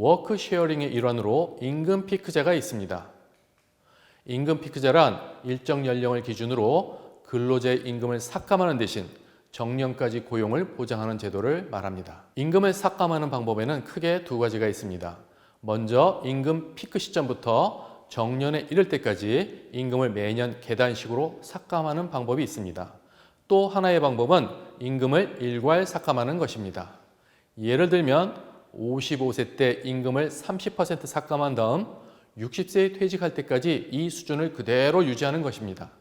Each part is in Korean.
워크 쉐어링의 일환으로 임금 피크제가 있습니다. 임금 피크제란 일정 연령을 기준으로 근로자의 임금을 삭감하는 대신 정년까지 고용을 보장하는 제도를 말합니다. 임금을 삭감하는 방법에는 크게 두 가지가 있습니다. 먼저 임금 피크 시점부터 정년에 이를 때까지 임금을 매년 계단식으로 삭감하는 방법이 있습니다. 또 하나의 방법은 임금을 일괄 삭감하는 것입니다. 예를 들면 55세 때 임금을 30% 삭감한 다음 60세에 퇴직할 때까지 이 수준을 그대로 유지하는 것입니다.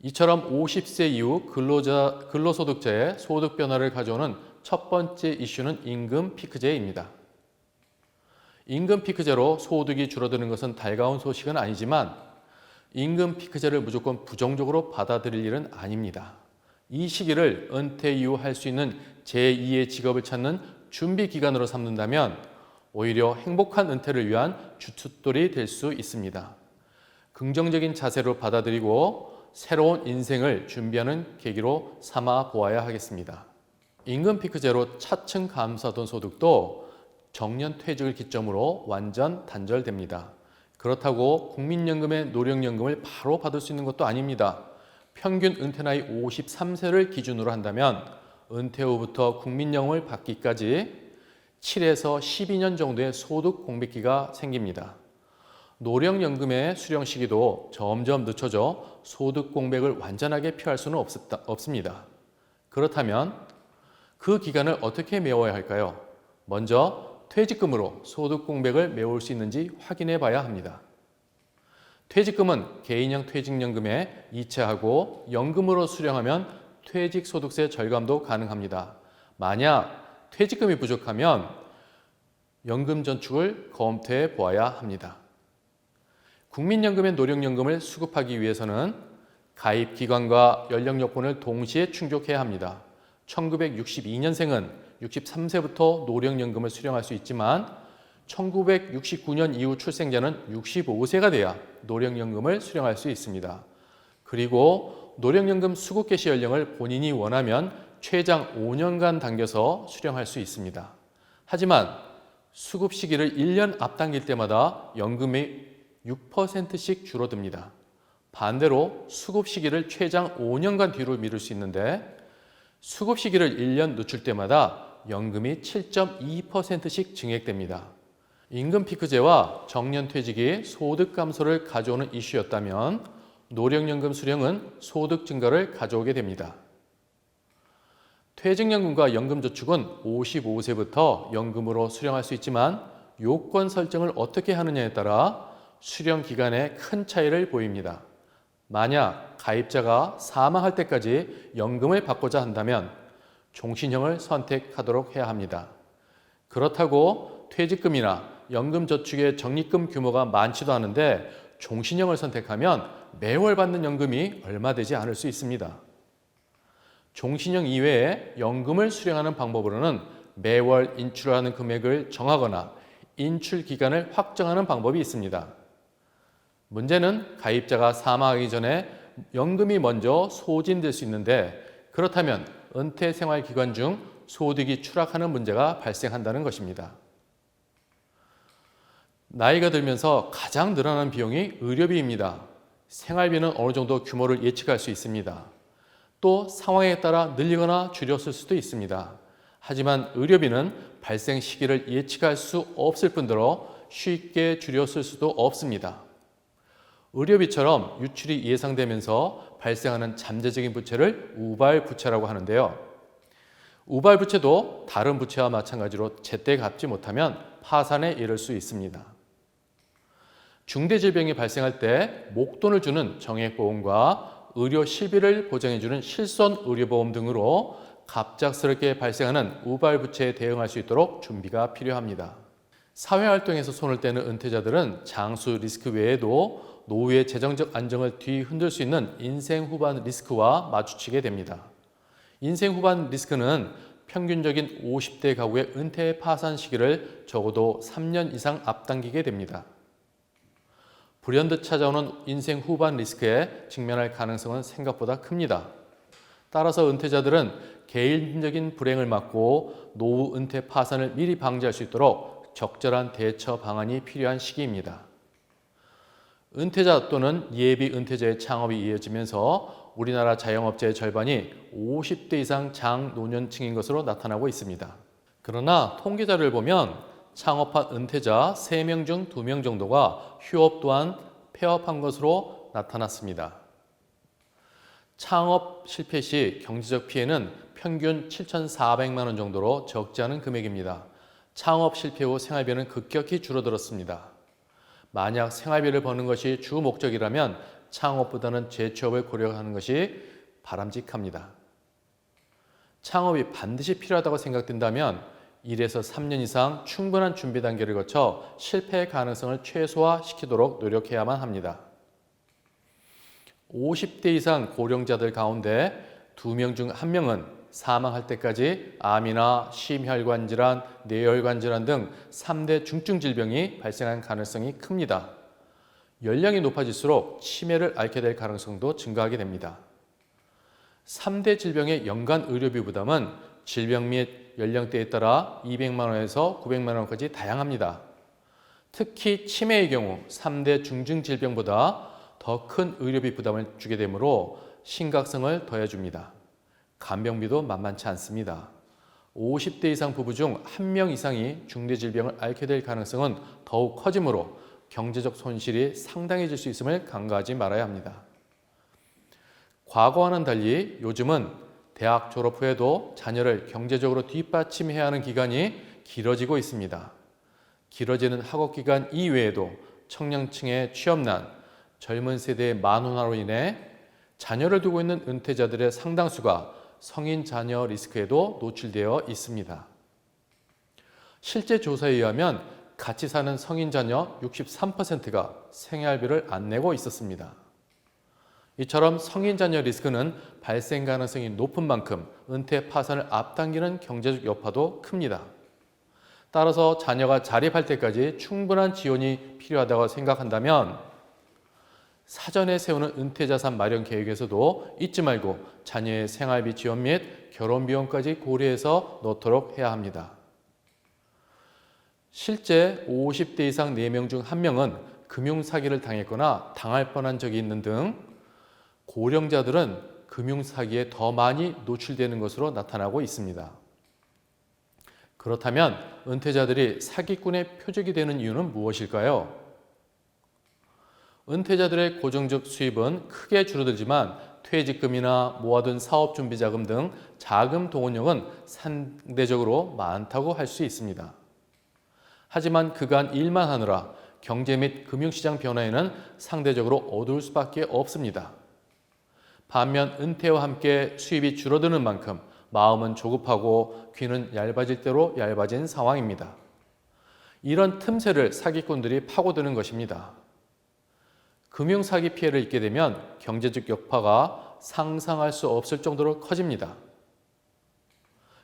이처럼 50세 이후 근로소득자의 소득 변화를 가져오는 첫 번째 이슈는 임금 피크제입니다. 임금 피크제로 소득이 줄어드는 것은 달가운 소식은 아니지만 임금 피크제를 무조건 부정적으로 받아들일 일은 아닙니다. 이 시기를 은퇴 이후 할 수 있는 제2의 직업을 찾는 준비 기간으로 삼는다면 오히려 행복한 은퇴를 위한 주춧돌이 될 수 있습니다. 긍정적인 자세로 받아들이고 새로운 인생을 준비하는 계기로 삼아 보아야 하겠습니다. 임금 피크제로 차츰 감소하던 소득도 정년 퇴직을 기점으로 완전 단절됩니다. 그렇다고 국민연금의 노령연금을 바로 받을 수 있는 것도 아닙니다. 평균 은퇴 나이 53세를 기준으로 한다면 은퇴 후부터 국민연금을 받기까지 7에서 12년 정도의 소득 공백기가 생깁니다. 노령연금의 수령 시기도 점점 늦춰져 소득 공백을 완전하게 피할 수는 없습니다. 그렇다면 그 기간을 어떻게 메워야 할까요? 먼저 퇴직금으로 소득 공백을 메울 수 있는지 확인해 봐야 합니다. 퇴직금은 개인형 퇴직연금에 이체하고 연금으로 수령하면 퇴직소득세 절감도 가능합니다. 만약 퇴직금이 부족하면 연금 저축을 검토해 보아야 합니다. 국민연금의 노령연금을 수급하기 위해서는 가입 기간과 연령 요건을 동시에 충족해야 합니다. 1962년생은 63세부터 노령연금을 수령할 수 있지만 1969년 이후 출생자는 65세가 돼야 노령연금을 수령할 수 있습니다. 그리고 노령연금 수급 개시 연령을 본인이 원하면 최장 5년간 당겨서 수령할 수 있습니다. 하지만 수급 시기를 1년 앞당길 때마다 연금이 6%씩 줄어듭니다. 반대로 수급 시기를 최장 5년간 뒤로 미룰 수 있는데 수급 시기를 1년 늦출 때마다 연금이 7.2%씩 증액됩니다. 임금 피크제와 정년퇴직이 소득 감소를 가져오는 이슈였다면 노령연금 수령은 소득 증가를 가져오게 됩니다. 퇴직연금과 연금저축은 55세부터 연금으로 수령할 수 있지만 요건 설정을 어떻게 하느냐에 따라 수령 기간에 큰 차이를 보입니다. 만약 가입자가 사망할 때까지 연금을 받고자 한다면 종신형을 선택하도록 해야 합니다. 그렇다고 퇴직금이나 연금저축의 적립금 규모가 많지도 않은데 종신형을 선택하면 매월 받는 연금이 얼마 되지 않을 수 있습니다. 종신형 이외에 연금을 수령하는 방법으로는 매월 인출하는 금액을 정하거나 인출 기간을 확정하는 방법이 있습니다. 문제는 가입자가 사망하기 전에 연금이 먼저 소진될 수 있는데 그렇다면 은퇴 생활 기간 중 소득이 추락하는 문제가 발생한다는 것입니다. 나이가 들면서 가장 늘어나는 비용이 의료비입니다. 생활비는 어느 정도 규모를 예측할 수 있습니다. 또 상황에 따라 늘리거나 줄였을 수도 있습니다. 하지만 의료비는 발생 시기를 예측할 수 없을 뿐더러 쉽게 줄였을 수도 없습니다. 의료비처럼 유출이 예상되면서 발생하는 잠재적인 부채를 우발부채라고 하는데요. 우발부채도 다른 부채와 마찬가지로 제때 갚지 못하면 파산에 이를 수 있습니다. 중대질병이 발생할 때 목돈을 주는 정액보험과 의료 실비를 보장해주는 실손의료보험 등으로 갑작스럽게 발생하는 우발부채에 대응할 수 있도록 준비가 필요합니다. 사회활동에서 손을 떼는 은퇴자들은 장수 리스크 외에도 노후의 재정적 안정을 뒤흔들 수 있는 인생 후반 리스크와 마주치게 됩니다. 인생 후반 리스크는 평균적인 50대 가구의 은퇴 파산 시기를 적어도 3년 이상 앞당기게 됩니다. 불현듯 찾아오는 인생 후반 리스크에 직면할 가능성은 생각보다 큽니다. 따라서 은퇴자들은 개인적인 불행을 막고 노후 은퇴 파산을 미리 방지할 수 있도록 적절한 대처 방안이 필요한 시기입니다. 은퇴자 또는 예비 은퇴자의 창업이 이어지면서 우리나라 자영업자의 절반이 50대 이상 장노년층인 것으로 나타나고 있습니다. 그러나 통계자를 보면 창업한 은퇴자 3명 중 2명 정도가 휴업 또한 폐업한 것으로 나타났습니다. 창업 실패 시 경제적 피해는 평균 7,400만 원 정도로 적지 않은 금액입니다. 창업 실패 후 생활비는 급격히 줄어들었습니다. 만약 생활비를 버는 것이 주 목적이라면 창업보다는 재취업을 고려하는 것이 바람직합니다. 창업이 반드시 필요하다고 생각된다면 1에서 3년 이상 충분한 준비 단계를 거쳐 실패의 가능성을 최소화시키도록 노력해야만 합니다. 50대 이상 고령자들 가운데 2명 중 1명은 사망할 때까지 암이나 심혈관 질환, 뇌혈관 질환 등 3대 중증 질병이 발생할 가능성이 큽니다. 연령이 높아질수록 치매를 앓게 될 가능성도 증가하게 됩니다. 3대 질병의 연간 의료비 부담은 질병 및 연령대에 따라 200만 원에서 900만 원까지 다양합니다. 특히 치매의 경우 3대 중증 질병보다 더 큰 의료비 부담을 주게 되므로 심각성을 더해줍니다. 간병비도 만만치 않습니다. 50대 이상 부부 중 1명 이상이 중대질병을 앓게 될 가능성은 더욱 커지므로 경제적 손실이 상당해질 수 있음을 간과하지 말아야 합니다. 과거와는 달리 요즘은 대학 졸업 후에도 자녀를 경제적으로 뒷받침해야 하는 기간이 길어지고 있습니다. 길어지는 학업 기간 이외에도 청년층의 취업난, 젊은 세대의 만원화로 인해 자녀를 두고 있는 은퇴자들의 상당수가 성인 자녀 리스크에도 노출되어 있습니다. 실제 조사에 의하면 같이 사는 성인 자녀 63%가 생활비를 안 내고 있었습니다. 이처럼 성인 자녀 리스크는 발생 가능성이 높은 만큼 은퇴 파산을 앞당기는 경제적 여파도 큽니다. 따라서 자녀가 자립할 때까지 충분한 지원이 필요하다고 생각한다면 사전에 세우는 은퇴자산 마련 계획에서도 잊지 말고 자녀의 생활비 지원 및 결혼 비용까지 고려해서 넣도록 해야 합니다. 실제 50대 이상 4명 중 1명은 금융사기를 당했거나 당할 뻔한 적이 있는 등 고령자들은 금융사기에 더 많이 노출되는 것으로 나타나고 있습니다. 그렇다면 은퇴자들이 사기꾼의 표적이 되는 이유는 무엇일까요? 은퇴자들의 고정적 수입은 크게 줄어들지만 퇴직금이나 모아둔 사업준비자금 등 자금 동원력은 상대적으로 많다고 할 수 있습니다. 하지만 그간 일만 하느라 경제 및 금융시장 변화에는 상대적으로 어두울 수밖에 없습니다. 반면 은퇴와 함께 수입이 줄어드는 만큼 마음은 조급하고 귀는 얇아질 대로 얇아진 상황입니다. 이런 틈새를 사기꾼들이 파고드는 것입니다. 금융사기 피해를 입게 되면 경제적 여파가 상상할 수 없을 정도로 커집니다.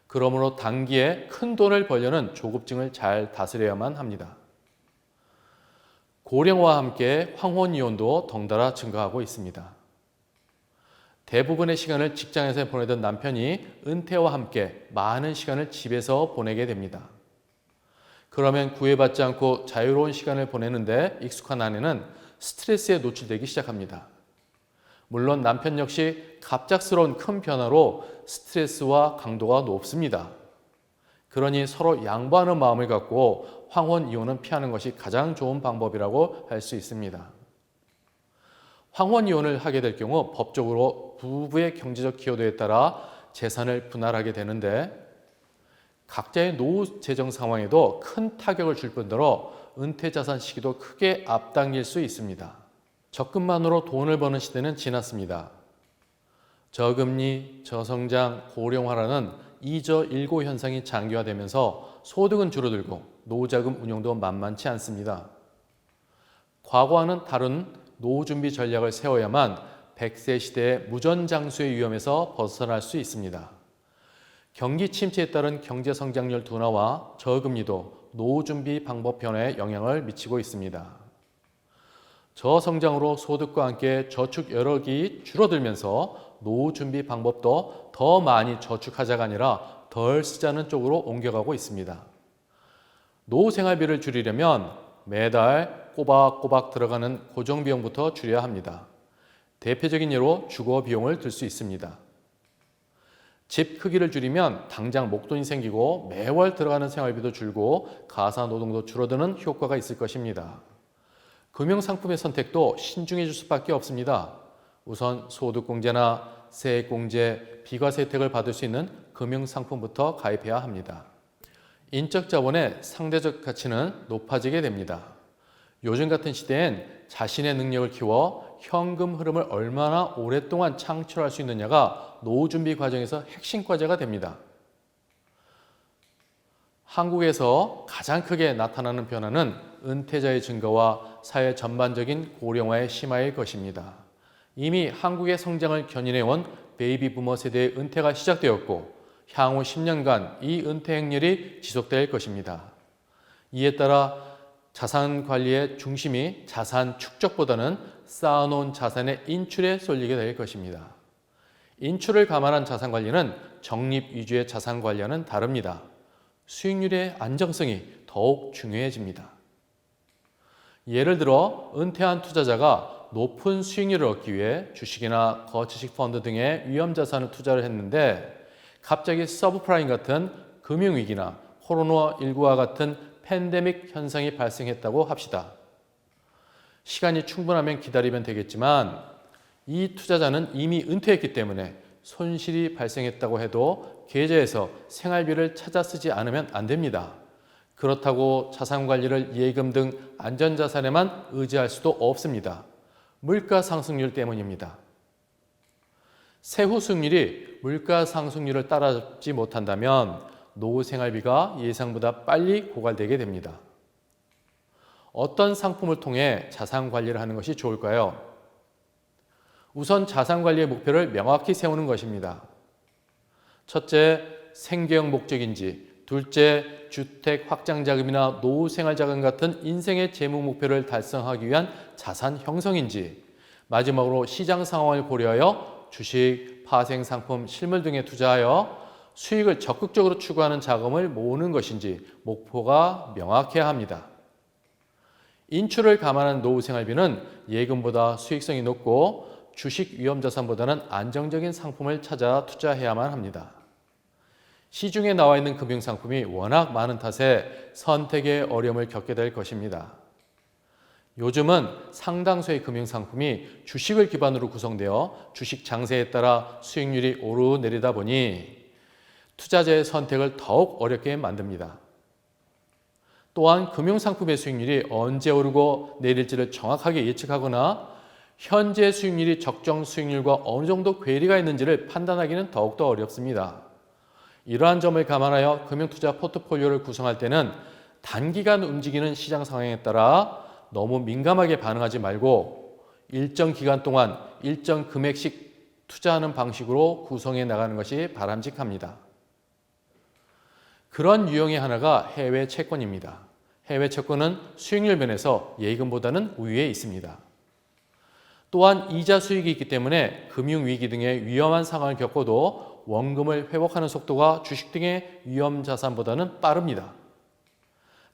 그러므로 단기에 큰 돈을 벌려는 조급증을 잘 다스려야만 합니다. 고령화와 함께 황혼이혼도 덩달아 증가하고 있습니다. 대부분의 시간을 직장에서 보내던 남편이 은퇴와 함께 많은 시간을 집에서 보내게 됩니다. 그러면 구애받지 않고 자유로운 시간을 보내는데 익숙한 아내는 스트레스에 노출되기 시작합니다. 물론 남편 역시 갑작스러운 큰 변화로 스트레스와 강도가 높습니다. 그러니 서로 양보하는 마음을 갖고 황혼 이혼은 피하는 것이 가장 좋은 방법이라고 할 수 있습니다. 황혼 이혼을 하게 될 경우 법적으로 부부의 경제적 기여도에 따라 재산을 분할하게 되는데 각자의 노후 재정 상황에도 큰 타격을 줄 뿐더러 은퇴 자산 시기도 크게 앞당길 수 있습니다. 적금만으로 돈을 버는 시대는 지났습니다. 저금리, 저성장, 고령화라는 이저일고 현상이 장기화되면서 소득은 줄어들고 노후자금 운용도 만만치 않습니다. 과거와는 다른 노후 준비 전략을 세워야만 100세 시대의 무전장수의 위험에서 벗어날 수 있습니다. 경기 침체에 따른 경제 성장률 둔화와 저금리도 노후 준비 방법 변화에 영향을 미치고 있습니다. 저성장으로 소득과 함께 저축 여력이 줄어들면서 노후 준비 방법도 더 많이 저축하자가 아니라 덜 쓰자는 쪽으로 옮겨가고 있습니다. 노후 생활비를 줄이려면 매달 꼬박꼬박 들어가는 고정비용부터 줄여야 합니다. 대표적인 예로 주거 비용을 들 수 있습니다. 집 크기를 줄이면 당장 목돈이 생기고 매월 들어가는 생활비도 줄고 가사노동도 줄어드는 효과가 있을 것입니다. 금융상품의 선택도 신중해질 수밖에 없습니다. 우선 소득공제나 세액공제, 비과세 혜택을 받을 수 있는 금융상품부터 가입해야 합니다. 인적 자본의 상대적 가치는 높아지게 됩니다. 요즘 같은 시대엔 자신의 능력을 키워 현금 흐름을 얼마나 오랫동안 창출할 수 있느냐가 노후 준비 과정에서 핵심 과제가 됩니다. 한국에서 가장 크게 나타나는 변화는 은퇴자의 증가와 사회 전반적인 고령화의 심화일 것입니다. 이미 한국의 성장을 견인해온 베이비 부머 세대의 은퇴가 시작되었고 향후 10년간 이 은퇴 행렬이 지속될 것입니다. 이에 따라 자산 관리의 중심이 자산 축적보다는 쌓아놓은 자산의 인출에 쏠리게 될 것입니다. 인출을 감안한 자산 관리는 적립 위주의 자산 관리와는 다릅니다. 수익률의 안정성이 더욱 중요해집니다. 예를 들어 은퇴한 투자자가 높은 수익률을 얻기 위해 주식이나 거치식 펀드 등의 위험 자산을 투자를 했는데 갑자기 서브프라임 같은 금융위기나 코로나19와 같은 팬데믹 현상이 발생했다고 합시다. 시간이 충분하면 기다리면 되겠지만 이 투자자는 이미 은퇴했기 때문에 손실이 발생했다고 해도 계좌에서 생활비를 찾아 쓰지 않으면 안 됩니다. 그렇다고 자산 관리를 예금 등 안전자산에만 의지할 수도 없습니다. 물가 상승률 때문입니다. 세후 수익률이 물가 상승률을 따라잡지 못한다면 노후 생활비가 예상보다 빨리 고갈되게 됩니다. 어떤 상품을 통해 자산 관리를 하는 것이 좋을까요? 우선 자산 관리의 목표를 명확히 세우는 것입니다. 첫째, 생계형 목적인지, 둘째, 주택 확장 자금이나 노후 생활 자금 같은 인생의 재무 목표를 달성하기 위한 자산 형성인지, 마지막으로 시장 상황을 고려하여 주식, 파생 상품, 실물 등에 투자하여 수익을 적극적으로 추구하는 자금을 모으는 것인지 목표가 명확해야 합니다. 인출을 감안한 노후 생활비는 예금보다 수익성이 높고 주식 위험자산보다는 안정적인 상품을 찾아 투자해야만 합니다. 시중에 나와 있는 금융상품이 워낙 많은 탓에 선택의 어려움을 겪게 될 것입니다. 요즘은 상당수의 금융상품이 주식을 기반으로 구성되어 주식 장세에 따라 수익률이 오르내리다 보니 투자자의 선택을 더욱 어렵게 만듭니다. 또한 금융상품의 수익률이 언제 오르고 내릴지를 정확하게 예측하거나 현재 수익률이 적정 수익률과 어느 정도 괴리가 있는지를 판단하기는 더욱더 어렵습니다. 이러한 점을 감안하여 금융투자 포트폴리오를 구성할 때는 단기간 움직이는 시장 상황에 따라 너무 민감하게 반응하지 말고 일정 기간 동안 일정 금액씩 투자하는 방식으로 구성해 나가는 것이 바람직합니다. 그런 유형의 하나가 해외 채권입니다. 해외 채권은 수익률 면에서 예금보다는 우위에 있습니다. 또한 이자 수익이 있기 때문에 금융위기 등의 위험한 상황을 겪어도 원금을 회복하는 속도가 주식 등의 위험 자산보다는 빠릅니다.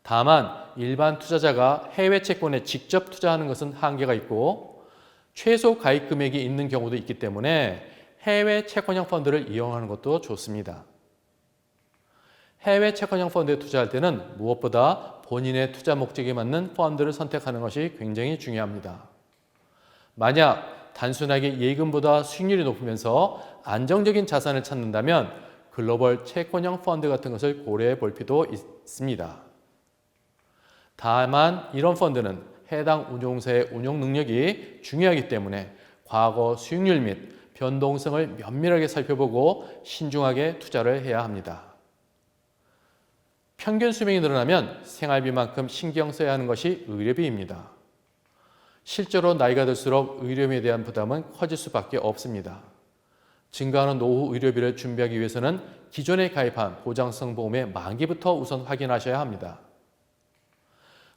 다만 일반 투자자가 해외 채권에 직접 투자하는 것은 한계가 있고 최소 가입 금액이 있는 경우도 있기 때문에 해외 채권형 펀드를 이용하는 것도 좋습니다. 해외 채권형 펀드에 투자할 때는 무엇보다 본인의 투자 목적에 맞는 펀드를 선택하는 것이 굉장히 중요합니다. 만약 단순하게 예금보다 수익률이 높으면서 안정적인 자산을 찾는다면 글로벌 채권형 펀드 같은 것을 고려해 볼 필요도 있습니다. 다만 이런 펀드는 해당 운용사의 운용 능력이 중요하기 때문에 과거 수익률 및 변동성을 면밀하게 살펴보고 신중하게 투자를 해야 합니다. 평균 수명이 늘어나면 생활비만큼 신경 써야 하는 것이 의료비입니다. 실제로 나이가 들수록 의료비에 대한 부담은 커질 수밖에 없습니다. 증가하는 노후 의료비를 준비하기 위해서는 기존에 가입한 보장성 보험의 만기부터 우선 확인하셔야 합니다.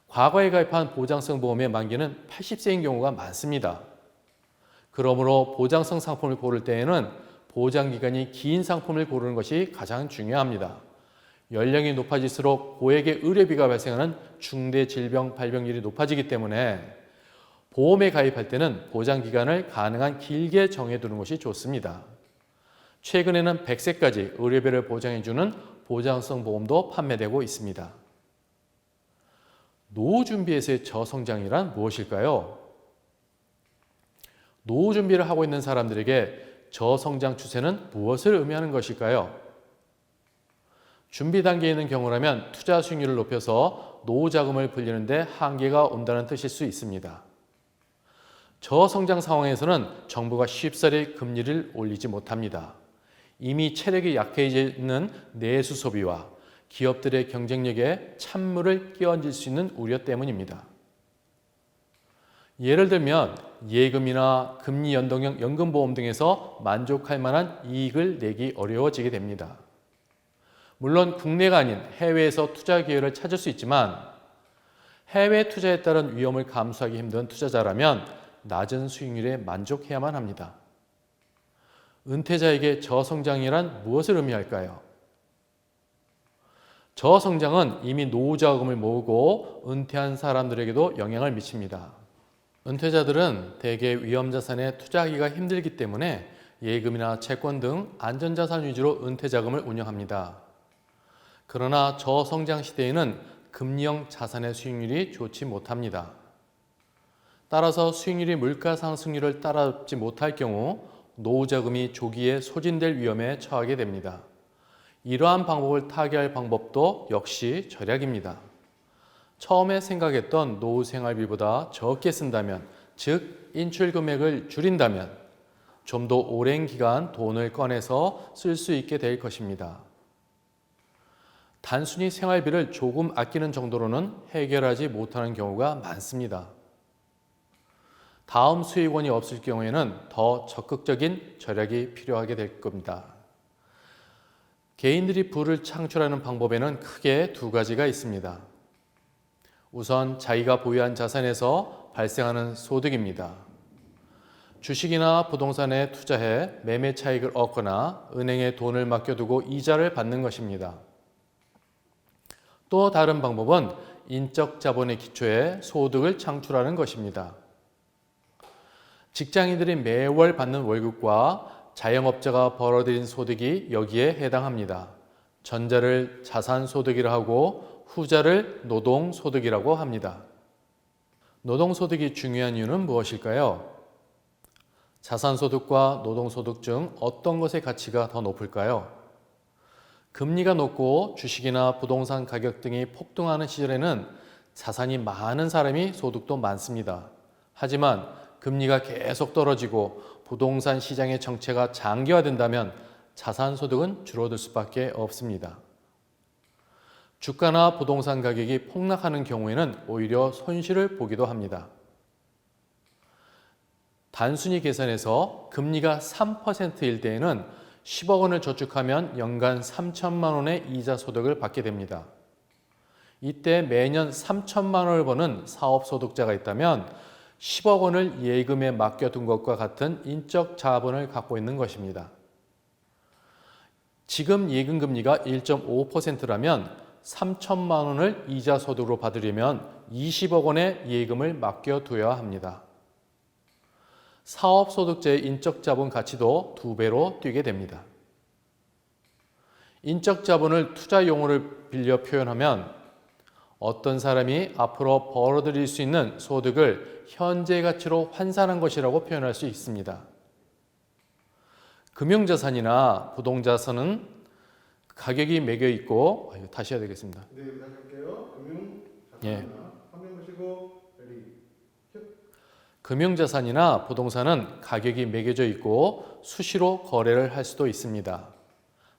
과거에 가입한 보장성 보험의 만기는 80세인 경우가 많습니다. 그러므로 보장성 상품을 고를 때에는 보장기간이 긴 상품을 고르는 것이 가장 중요합니다. 연령이 높아질수록 고액의 의료비가 발생하는 중대 질병 발병률이 높아지기 때문에 보험에 가입할 때는 보장 기간을 가능한 길게 정해두는 것이 좋습니다. 최근에는 100세까지 의료비를 보장해주는 보장성 보험도 판매되고 있습니다. 노후 준비에서의 저성장이란 무엇일까요? 노후 준비를 하고 있는 사람들에게 저성장 추세는 무엇을 의미하는 것일까요? 준비 단계에 있는 경우라면 투자 수익률을 높여서 노후 자금을 불리는 데 한계가 온다는 뜻일 수 있습니다. 저성장 상황에서는 정부가 쉽사리 금리를 올리지 못합니다. 이미 체력이 약해지는 내수 소비와 기업들의 경쟁력에 찬물을 끼얹을 수 있는 우려 때문입니다. 예를 들면 예금이나 금리 연동형 연금보험 등에서 만족할 만한 이익을 내기 어려워지게 됩니다. 물론 국내가 아닌 해외에서 투자 기회를 찾을 수 있지만 해외 투자에 따른 위험을 감수하기 힘든 투자자라면 낮은 수익률에 만족해야만 합니다. 은퇴자에게 저성장이란 무엇을 의미할까요? 저성장은 이미 노후 자금을 모으고 은퇴한 사람들에게도 영향을 미칩니다. 은퇴자들은 대개 위험자산에 투자하기가 힘들기 때문에 예금이나 채권 등 안전자산 위주로 은퇴자금을 운영합니다. 그러나 저성장 시대에는 금리형 자산의 수익률이 좋지 못합니다. 따라서 수익률이 물가 상승률을 따라잡지 못할 경우 노후 자금이 조기에 소진될 위험에 처하게 됩니다. 이러한 방법을 타개할 방법도 역시 절약입니다. 처음에 생각했던 노후 생활비보다 적게 쓴다면, 즉 인출 금액을 줄인다면 좀 더 오랜 기간 돈을 꺼내서 쓸 수 있게 될 것입니다. 단순히 생활비를 조금 아끼는 정도로는 해결하지 못하는 경우가 많습니다. 다음 수익원이 없을 경우에는 더 적극적인 절약이 필요하게 될 겁니다. 개인들이 부를 창출하는 방법에는 크게 두 가지가 있습니다. 우선 자기가 보유한 자산에서 발생하는 소득입니다. 주식이나 부동산에 투자해 매매 차익을 얻거나 은행에 돈을 맡겨두고 이자를 받는 것입니다. 또 다른 방법은 인적 자본의 기초에 소득을 창출하는 것입니다. 직장인들이 매월 받는 월급과 자영업자가 벌어들인 소득이 여기에 해당합니다. 전자를 자산소득이라 하고 후자를 노동소득이라고 합니다. 노동소득이 중요한 이유는 무엇일까요? 자산소득과 노동소득 중 어떤 것의 가치가 더 높을까요? 금리가 높고 주식이나 부동산 가격 등이 폭등하는 시절에는 자산이 많은 사람이 소득도 많습니다. 하지만 금리가 계속 떨어지고 부동산 시장의 정체가 장기화된다면 자산소득은 줄어들 수밖에 없습니다. 주가나 부동산 가격이 폭락하는 경우에는 오히려 손실을 보기도 합니다. 단순히 계산해서 금리가 3%일 때에는 10억 원을 저축하면 연간 3천만 원의 이자 소득을 받게 됩니다. 이때 매년 3천만 원을 버는 사업소득자가 있다면 10억 원을 예금에 맡겨둔 것과 같은 인적 자본을 갖고 있는 것입니다. 지금 예금금리가 1.5%라면 3천만 원을 이자 소득으로 받으려면 20억 원의 예금을 맡겨둬야 합니다. 사업소득자의 인적 자본 가치도 2배로 뛰게 됩니다. 인적 자본을 투자 용어를 빌려 표현하면 어떤 사람이 앞으로 벌어들일 수 있는 소득을 현재 가치로 환산한 것이라고 표현할 수 있습니다. 금융자산이나 부동자산은 가격이 매겨 있고, 다시 해야 되겠습니다. 네, 다시 할게요. 금융자산이나 예. 화면 보시고 레디. 금융자산이나 부동산은 가격이 매겨져 있고 수시로 거래를 할 수도 있습니다.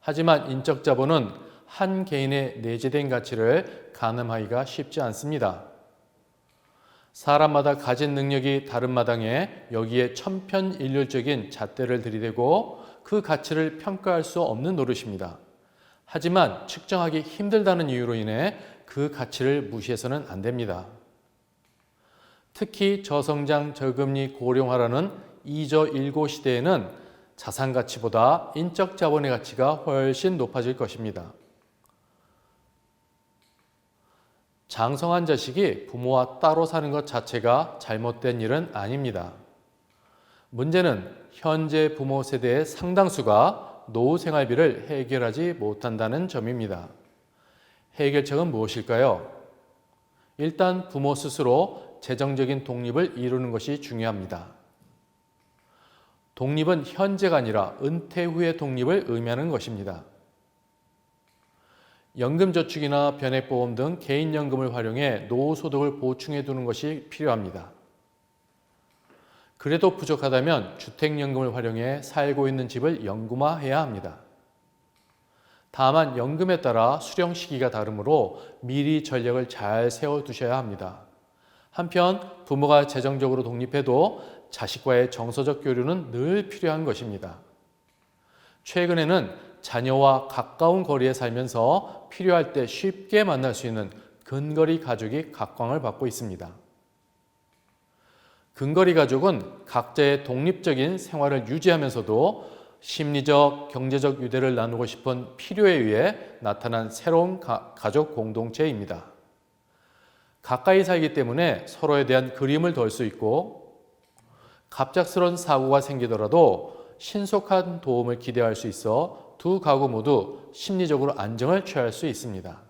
하지만 인적 자본은 한 개인의 내재된 가치를 가늠하기가 쉽지 않습니다. 사람마다 가진 능력이 다른 마당에 여기에 천편일률적인 잣대를 들이대고 그 가치를 평가할 수 없는 노릇입니다. 하지만 측정하기 힘들다는 이유로 인해 그 가치를 무시해서는 안 됩니다. 특히 저성장, 저금리, 고령화라는 이저일고 시대에는 자산 가치보다 인적 자본의 가치가 훨씬 높아질 것입니다. 장성한 자식이 부모와 따로 사는 것 자체가 잘못된 일은 아닙니다. 문제는 현재 부모 세대의 상당수가 노후 생활비를 해결하지 못한다는 점입니다. 해결책은 무엇일까요? 일단 부모 스스로 재정적인 독립을 이루는 것이 중요합니다. 독립은 현재가 아니라 은퇴 후의 독립을 의미하는 것입니다. 연금저축이나 변액보험 등 개인연금을 활용해 노후소득을 보충해 두는 것이 필요합니다. 그래도 부족하다면 주택연금을 활용해 살고 있는 집을 연금화해야 합니다. 다만 연금에 따라 수령 시기가 다르므로 미리 전략을 잘 세워두셔야 합니다. 한편 부모가 재정적으로 독립해도 자식과의 정서적 교류는 늘 필요한 것입니다. 최근에는 자녀와 가까운 거리에 살면서 필요할 때 쉽게 만날 수 있는 근거리 가족이 각광을 받고 있습니다. 근거리 가족은 각자의 독립적인 생활을 유지하면서도 심리적, 경제적 유대를 나누고 싶은 필요에 의해 나타난 새로운 가족 공동체입니다. 가까이 살기 때문에 서로에 대한 그리움을 덜 수 있고 갑작스러운 사고가 생기더라도 신속한 도움을 기대할 수 있어 두 가구 모두 심리적으로 안정을 취할 수 있습니다.